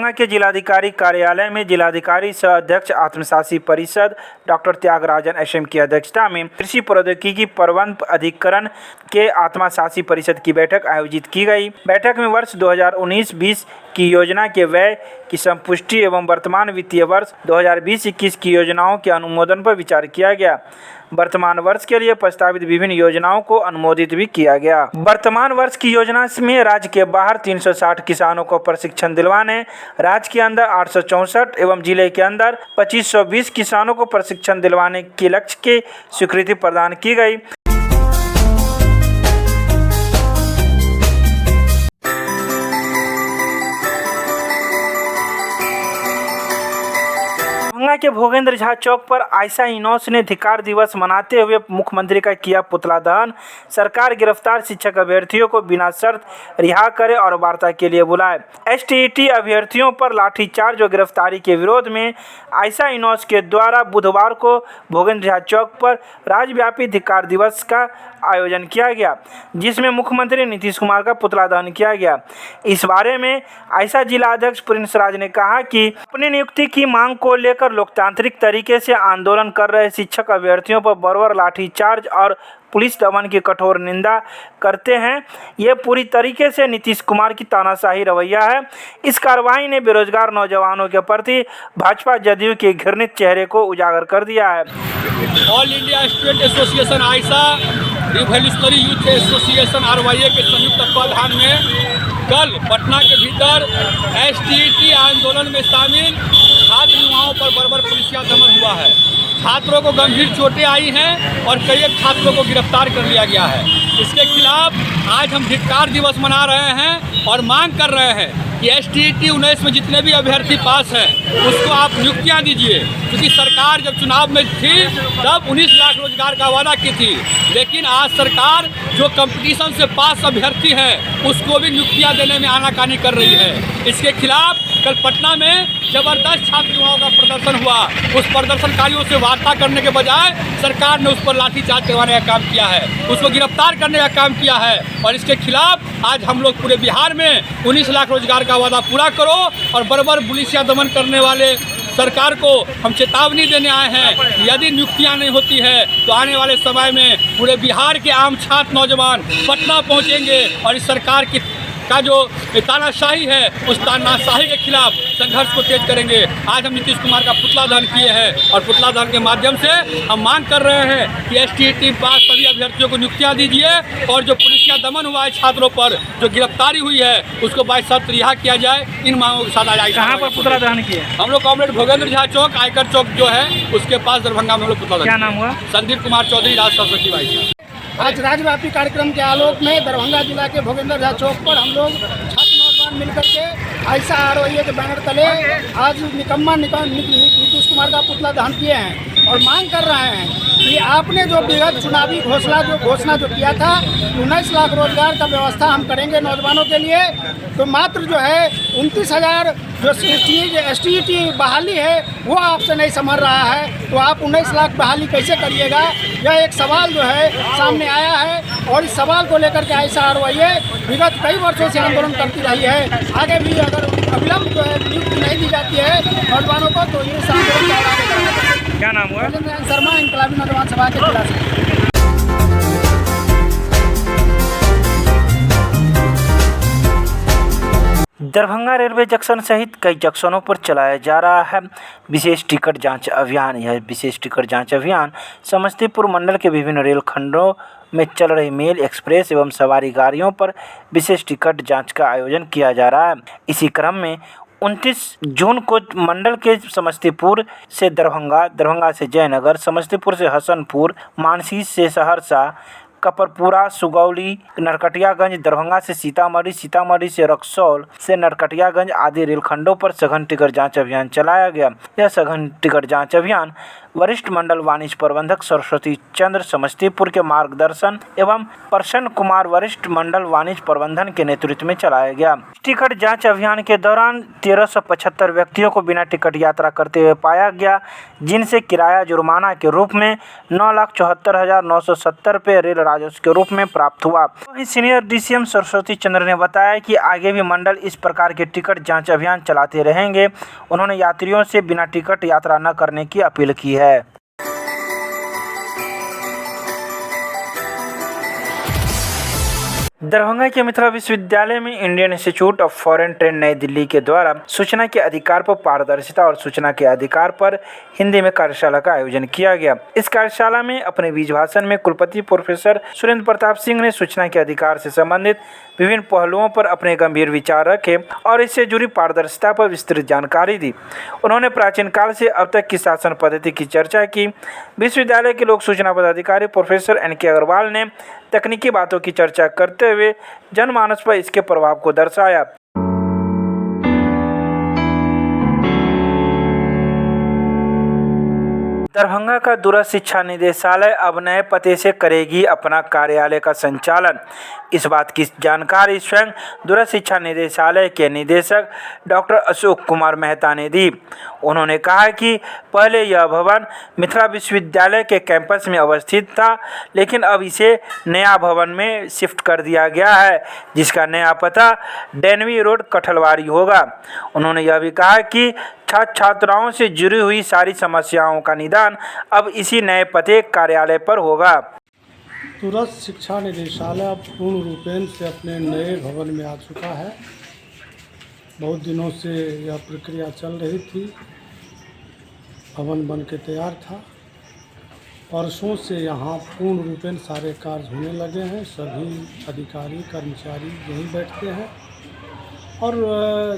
दरभंगा के जिलाधिकारी कार्यालय में जिलाधिकारी सह अध्यक्ष आत्मशासी परिषद डॉक्टर त्यागराजन एसएम की अध्यक्षता में कृषि प्रौद्योगिकी प्रबंध अधिकरण के आत्मशासी परिषद की बैठक आयोजित की गई। बैठक में वर्ष 2019-20 की योजना के व्यय की संपुष्टि एवं वर्तमान वित्तीय वर्ष 2020-21 की योजनाओं के अनुमोदन पर विचार किया गया। वर्तमान वर्ष के लिए प्रस्तावित विभिन्न योजनाओं को अनुमोदित भी किया गया। वर्तमान वर्ष की योजना में राज्य के बाहर 360 किसानों को प्रशिक्षण दिलवाने, राज्य के अंदर 864 एवं जिले के अंदर 2520 किसानों को प्रशिक्षण दिलवाने के लक्ष्य की स्वीकृति प्रदान की गई। दरभंगा के भोगेंद्र झा चौक पर आयशा इनोस ने धिक्कार दिवस मनाते हुए मुख्यमंत्री का किया पुतला दहन। सरकार गिरफ्तार शिक्षक अभ्यर्थियों को बिना शर्त रिहा करे और वार्ता के लिए बुलाए। एसटीईटी अभ्यर्थियों पर लाठीचार्ज और गिरफ्तारी के विरोध में आयशा इनोस के द्वारा बुधवार को भोगेंद्र झा चौक पर राज्यव्यापी धिक्कार दिवस का आयोजन किया गया, जिसमें मुख्यमंत्री नीतीश कुमार का पुतला दहन किया गया। इस बारे में आयशा जिला अध्यक्ष प्रिंस राज ने कहा कि अपनी नियुक्ति की मांग को लेकर लोकतांत्रिक तरीके से आंदोलन कर रहे शिक्षक अभ्यर्थियों पर बर्बर लाठीचार्ज और पुलिस दमन की कठोर निंदा करते हैं। ये पूरी तरीके से नीतीश कुमार की तानाशाही रवैया है। इस कार्रवाई ने बेरोजगार नौजवानों के प्रति भाजपा जदयू के घृणित चेहरे को उजागर कर दिया है। All India Student Association AISA, Revolutionary Youth Association RYA के संयुक्त तत्वाधान में कल पटना के भीतर एसटीईटी आंदोलन में शामिल छात्र युवाओं पर बर्बर पुलिसिया दमन हुआ है। छात्रों को गंभीर चोटें आई हैं और कई छात्रों को गिरफ्तार कर लिया गया है। इसके खिलाफ आज हम धिक्कार दिवस मना रहे हैं और मांग कर रहे हैं कि एसटीईटी 19 में जितने भी अभ्यर्थी पास हैं उसको आप नियुक्तियां दीजिए, क्योंकि सरकार जब चुनाव में थी तब 19 लाख रोजगार का वादा की थी, लेकिन आज सरकार जो कंपटीशन से पास अभ्यर्थी है उसको भी नियुक्तियां देने में आनाकानी कर रही है। इसके खिलाफ कल पटना में जबरदस्त छात्र युवाओं का प्रदर्शन हुआ। उस प्रदर्शनकारियों से वार्ता करने के बजाय सरकार ने उस पर लाठीचार्ज करवाने का काम किया है, उसको गिरफ्तार करने का काम किया है। और इसके खिलाफ आज हम लोग पूरे बिहार में 19 लाख रोजगार का वादा पूरा करो और बर्बर पुलिसिया दमन करने वाले सरकार को हम चेतावनी देने आए हैं। यदि नियुक्तियां नहीं होती है तो आने वाले समय में पूरे बिहार के आम छात्र नौजवान पटना पहुंचेंगे और इस सरकार की का जो तानाशाही है उस तानाशाही के खिलाफ संघर्ष को तेज करेंगे। आज हम नीतीश कुमार का पुतला दहन किए हैं और पुतला दहन के माध्यम से हम मांग कर रहे हैं कि एसटीईटी पास सभी अभ्यर्थियों को नियुक्तियां दीजिए और जो पुलिसिया दमन हुआ है छात्रों पर, जो गिरफ्तारी हुई है उसको बाइशर्त रिहा किया जाए। इन मांगों के साथ आज कहाँ पर पुतला दहन किए? हम लोग कॉमरेड भोगेंद्र झा चौक, आयकर चौक जो है उसके पास दरभंगा में हम लोग पुतला दहन। क्या नाम हुआ? संदीप कुमार चौधरी, राष्ट्र सचिव आयशा। आज राज्यव्यापी कार्यक्रम के आलोक में दरभंगा जिला के भोगेंद्र झा चौक पर हम लोग छात्र नौजवान मिलकर के आयशा आरवाईए के बैनर तले आज निकम्मा नीतीश कुमार का पुतला दहन किए हैं और मांग कर रहे हैं कि आपने जो विगत चुनावी घोषणा जो किया था 19 लाख रोजगार का व्यवस्था हम करेंगे नौजवानों के लिए, तो मात्र जो है 29,000 जो एसटीईटी बहाली है वो आपसे नहीं संभल रहा है, तो आप 19 लाख बहाली कैसे करिएगा? यह एक सवाल जो है सामने आया है और इस सवाल को लेकर के आयशा आरवाईए विगत कई वर्षों से आंदोलन करती रही है। आगे भी अगर अविलंब जो है नियुक्ति नहीं दी जाती है नौजवानों को तो ये आंदोलन का आगे बढ़ेगा। क्या नाम हुआ? शर्मा, इनकलाबी नौजवान सभा के जिला से। दरभंगा रेलवे जंक्शन सहित कई जंक्शनों पर चलाया जा रहा है विशेष टिकट जांच अभियान। यह विशेष टिकट जांच अभियान समस्तीपुर मंडल के विभिन्न रेल खंडों में चल रही मेल, एक्सप्रेस एवं सवारी गाड़ियों पर विशेष टिकट जांच का आयोजन किया जा रहा है। इसी क्रम में 29 जून को मंडल के समस्तीपुर से दरभंगा, दरभंगा से जयनगर, समस्तीपुर से हसनपुर, मानसी से सहरसा, कपरपुरा, सुगौली, नरकटियागंज, दरभंगा से सीतामढ़ी, सीतामढ़ी से रक्सौल से नरकटियागंज आदि रेलखंडों पर सघन टिकट जांच अभियान चलाया गया। यह सघन टिकट जांच अभियान वरिष्ठ मंडल वाणिज्य प्रबंधक सरस्वती चंद्र समस्तीपुर के मार्गदर्शन एवं प्रसन्न कुमार वरिष्ठ मंडल वाणिज्य प्रबंधन के नेतृत्व में चलाया गया। टिकट जांच अभियान के दौरान 1375 व्यक्तियों को बिना टिकट यात्रा करते हुए पाया गया, जिनसे किराया जुर्माना के रूप में 9,74,970 रुपये रेल राजस्व के रूप में प्राप्त हुआ। वहीं सीनियर DCM सरस्वती चंद्र ने बताया कि आगे भी मंडल इस प्रकार के टिकट जांच अभियान चलाते रहेंगे। उन्होंने यात्रियों से बिना टिकट यात्रा न करने की अपील की है। दरभंगा के मिथिला विश्वविद्यालय में Indian institute of foreign trade नई दिल्ली के द्वारा सूचना के अधिकार पर पारदर्शिता और सूचना के अधिकार पर हिंदी में कार्यशाला का आयोजन किया गया। इस कार्यशाला में अपने बीज भाषण में कुलपति प्रोफेसर सुरेंद्र प्रताप सिंह ने सूचना के अधिकार से संबंधित विभिन्न पहलुओं पर अपने गंभीर विचार रखे और इससे जुड़ी पारदर्शिता पर विस्तृत जानकारी दी। उन्होंने प्राचीन काल से अब तक की शासन पद्धति की चर्चा की। विश्वविद्यालय के लोक सूचना पदाधिकारी प्रोफेसर NK अग्रवाल ने तकनीकी बातों की चर्चा करते हुए जनमानस पर इसके प्रभाव को दर्शाया। दरभंगा का दूरस्थ शिक्षा निदेशालय अब नए पते से करेगी अपना कार्यालय का संचालन। इस बात की जानकारी स्वयं दूरस्थ शिक्षा निदेशालय के निदेशक डॉक्टर अशोक कुमार मेहता ने दी। उन्होंने कहा कि पहले यह भवन मिथिला विश्वविद्यालय के कैंपस में अवस्थित था, लेकिन अब इसे नया भवन में शिफ्ट कर दिया गया है, जिसका नया पता डेनवी रोड कठलवाड़ी होगा। उन्होंने यह भी कहा कि छात्र छात्राओं से जुड़ी हुई सारी समस्याओं का निदान अब इसी नए पते कार्यालय पर होगा। दूरस्थ शिक्षा निदेशालय अब पूर्ण रूपेण से अपने नए भवन में आ चुका है। बहुत दिनों से यह प्रक्रिया चल रही थी, भवन बन के तैयार था। परसों से यहाँ पूर्ण रूपेण सारे कार्य होने लगे हैं। सभी अधिकारी कर्मचारी यहीं बैठते हैं और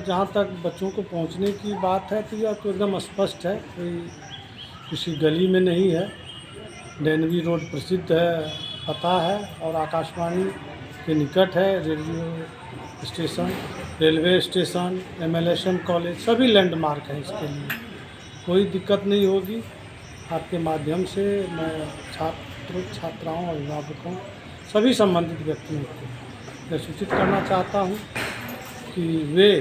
जहाँ तक बच्चों को पहुँचने की बात है तो यह तो एकदम स्पष्ट है, कोई किसी गली में नहीं है। डेनवी रोड प्रसिद्ध है, पता है और आकाशवाणी के निकट है। Radio station, railway station, MLSM college सभी लैंडमार्क हैं। इसके लिए कोई दिक्कत नहीं होगी। आपके माध्यम से मैं छात्रों छात्राओं अभिभावकों सभी संबंधित व्यक्तियों को यह सूचित करना चाहता हूँ कि वे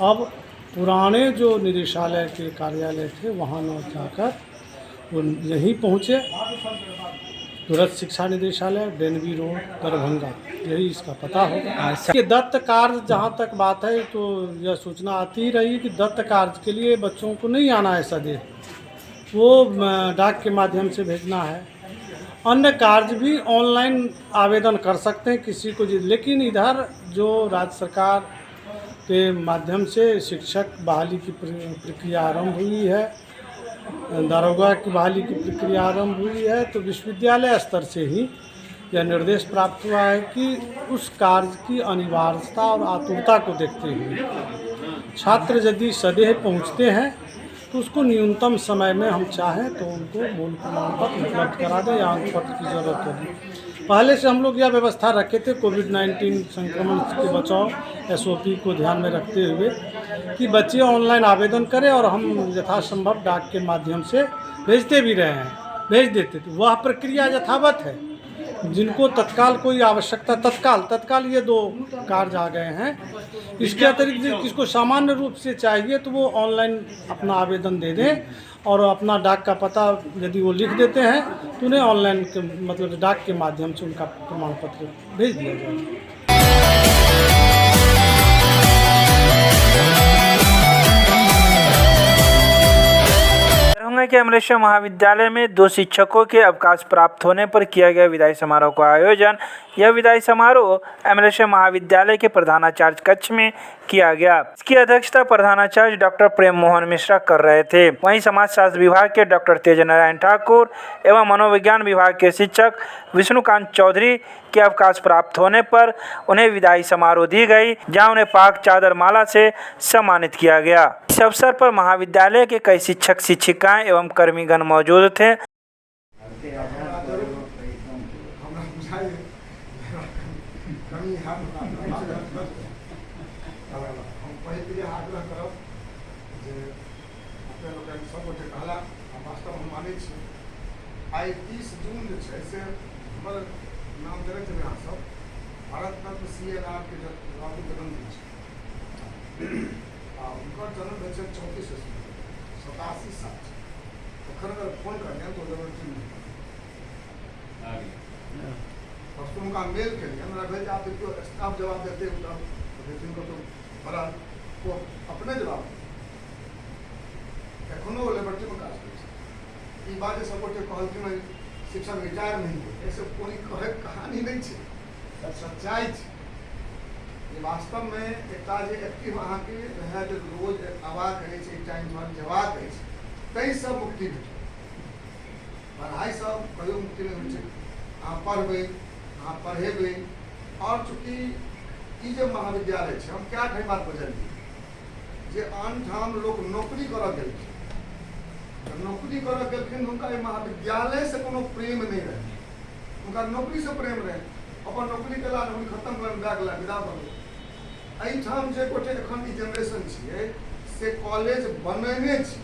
अब पुराने जो निदेशालय के कार्यालय थे वहाँ न जाकर वो यहीं पहुँचे। दूरस्थ शिक्षा निदेशालय, डेनवी रोड, दरभंगा, यही इसका पता होगा। कि दत्त कार्य जहाँ तक बात है तो यह सूचना आती ही रही कि दत्त कार्य के लिए बच्चों को नहीं आना है सदैव, वो डाक के माध्यम से भेजना है। अन्य कार्य भी ऑनलाइन आवेदन कर सकते हैं किसी को, लेकिन इधर जो राज्य सरकार के माध्यम से शिक्षक बहाली की प्रक्रिया आरंभ हुई है, दारोगा की बहाली की प्रक्रिया आरंभ हुई है, तो विश्वविद्यालय स्तर से ही यह निर्देश प्राप्त हुआ है कि उस कार्य की अनिवार्यता और आतुरता को देखते हुए छात्र यदि सदैव पहुंचते हैं तो उसको न्यूनतम समय में हम चाहें तो उनको मूल प्रमाण पत्र उपलब्ध करा दें या अंक पत्र की ज़रूरत होगी। पहले से हम लोग यह व्यवस्था रखे थे कोविड-19 संक्रमण के बचाव SOP को ध्यान में रखते हुए कि बच्चे ऑनलाइन आवेदन करें और हम यथासंभव डाक के माध्यम से भेजते भी रहे हैं, भेज देते थे। वह प्रक्रिया यथावत है। जिनको तत्काल कोई आवश्यकता, तत्काल ये 2 कार्य आ गए हैं। इसके अतिरिक्त किसको सामान्य रूप से चाहिए तो वो ऑनलाइन अपना आवेदन दे दें और अपना डाक का पता यदि वो लिख देते हैं तो उन्हें ऑनलाइन के मतलब डाक के माध्यम से उनका प्रमाण पत्र भेज दिया जाएगा। दरभंगा के MLSM महाविद्यालय में 2 शिक्षकों के अवकाश प्राप्त होने पर किया गया विदाई समारोह का आयोजन। यह विदाई समारोह MLSM महाविद्यालय के प्रधानाचार्य कक्ष में किया गया। इसकी अध्यक्षता प्रधानाचार्य डॉक्टर प्रेम मोहन मिश्रा कर रहे थे। वहीं समाजशास्त्र विभाग के डॉक्टर तेज नारायण ठाकुर एवं मनोविज्ञान विभाग के शिक्षक विष्णुकांत चौधरी के अवकाश प्राप्त होने पर उन्हें विदाई समारोह दी गई, जहां उन्हें पाक चादर माला से सम्मानित किया गया। इस अवसर पर महाविद्यालय के कई शिक्षक शिक्षिकाएं एवं कर्मीगण मौजूद थे। आई 30 जून से हमर नाम जगत में सब भारत रत्न CNR के जन्मदिन उनका जन्म है 34 87 साल। तो अगर फोन कर तो जरूरत नहीं। परसों का मेल के लिए मेरा भेज आप देखिए स्टाफ जवाब देते हैं तब तो को तो बड़ा वो अपने जवाब एखनो लिबर्टी में काज कर बात सपोर्ट कहल में शिक्षक रिटायर नहीं हो ऐसे कोई कहे कहानी नहीं है सच्चाई ये वास्तव में एक एक्टिव अहाँ के रहे जो रोज आवाज करे टाइम जवाब दे तई सब मुक्ति भेट पढ़ाई सब कहियो मुक्ति नहीं हो अहाँ पढ़बे अहाँ पढ़ेबे और चूँकि ई जो महाविद्यालय है हम क्या ठाई बात बजलिए जे आन ठाम लोग नौकरी कर गए नौकरी कर गलखिन उनका महाविद्यालय से कोनो प्रेम नहीं रहे उनका नौकरी से प्रेम रहे अपन नौकरी के बाद हम खत्म कर बैग ला विदा भऽ गेल एहिठाम जे गोटे एखन ई जनरेशन छियै से कॉलेज बनेने छी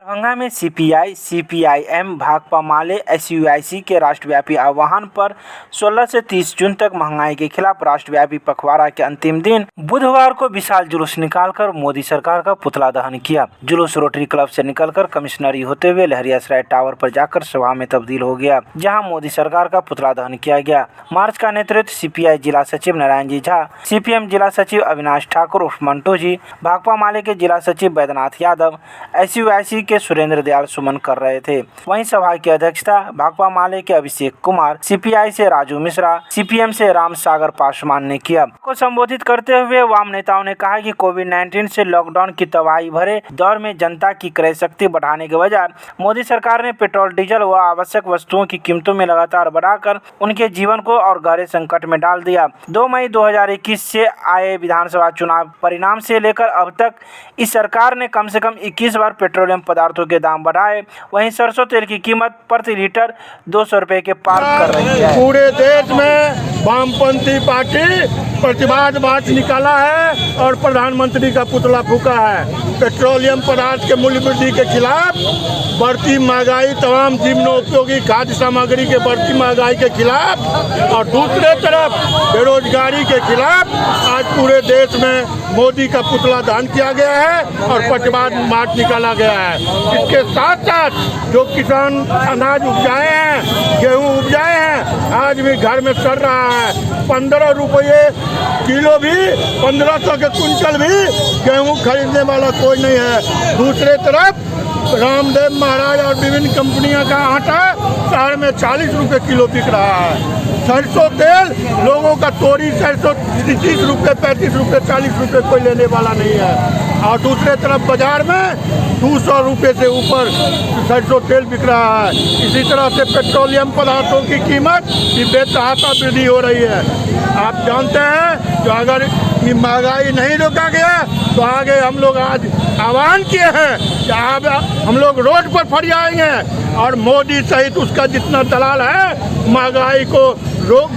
दरभंगा में सीपीआई, सीपीआईएम, भाकपा माले, एसयूआईसी के राष्ट्रव्यापी आह्वान पर 16 से 30 जून तक महंगाई के खिलाफ राष्ट्रव्यापी पखवाड़ा के अंतिम दिन बुधवार को विशाल जुलूस निकालकर मोदी सरकार का पुतला दहन किया। जुलूस रोटरी क्लब से निकलकर कमिश्नरी होते हुए लहरियासराय टावर पर जाकर सभा में तब्दील हो गया, जहां मोदी सरकार का पुतला दहन किया गया। मार्च का नेतृत्व सीपीआई जिला सचिव नारायण जी झा, सीपीएम जिला सचिव अविनाश ठाकुर उर्फ मंटू जी, भाकपा माले के जिला सचिव बैद्यनाथ यादव, एसयूआईसी के सुरेंद्र दयाल सुमन कर रहे थे। वहीं सभा की अध्यक्षता भाकपा माले के अभिषेक कुमार, सीपीआई से राजू मिश्रा, सीपीएम से राम सागर पासवान ने किया। को संबोधित करते हुए वाम नेताओं ने कहा कि कोविड-19 से लॉकडाउन की तबाही भरे दौर में जनता की क्रय शक्ति बढ़ाने के बजाय मोदी सरकार ने पेट्रोल, डीजल व आवश्यक वस्तुओं की कीमतों में लगातार बढ़ाकर उनके जीवन को और गहरे संकट में डाल दिया। 2 मई 2021 से आए विधानसभा चुनाव परिणाम से लेकर अब तक इस सरकार ने कम से कम 21 बार पेट्रोलियम पदार्थों के दाम बढ़ाए। वहीं सरसों तेल की कीमत प्रति लीटर 200 रुपए के पार कर रही है। पूरे देश में वामपंथी पार्टी प्रतिवाद मार्च निकाला है और प्रधानमंत्री का पुतला फूका है। पेट्रोलियम पदार्थ के मूल्य वृद्धि के खिलाफ, बढ़ती महंगाई, तमाम जीवनोपयोगी खाद्य सामग्री के बढ़ती महंगाई के खिलाफ और दूसरे तरफ बेरोजगारी के खिलाफ आज पूरे देश में मोदी का पुतला दहन किया गया है और प्रतिवाद मार्च निकाला गया है। इसके साथ साथ जो किसान अनाज उपजाए हैं, गेहूँ उपजाए हैं, आज भी घर में सड़ रहा है। 15 रुपये किलो भी, 1500 के कुंटल भी गेहूँ खरीदने वाला कोई नहीं है। दूसरे तरफ रामदेव महाराज और विभिन्न कंपनियों का आटा शहर में 40 रुपये किलो बिक रहा है। सरसों तेल लोगों का तोरी सरसों 30 रुपये, 35 रुपये, 40 रुपये कोई लेने वाला नहीं है। और दूसरे तरफ बाजार में 200 रुपये से ऊपर सरसों तेल बिक रहा है। इसी तरह से पेट्रोलियम पदार्थों की कीमत भी बेतहाशा वृद्धि हो रही है। आप जानते हैं जो अगर ये महंगाई नहीं रोका गया तो आगे हम लोग आज आह्वान किए हैं कि अब हम लोग रोड पर फरियाएंगे और मोदी सहित उसका जितना दलाल है महंगाई को रोक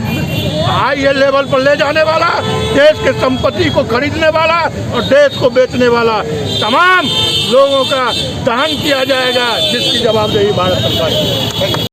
हाई लेवल पर ले जाने वाला, देश के संपत्ति को खरीदने वाला और देश को बेचने वाला तमाम लोगों का दहन किया जाएगा, जिसकी जवाबदेही भारत सरकार की।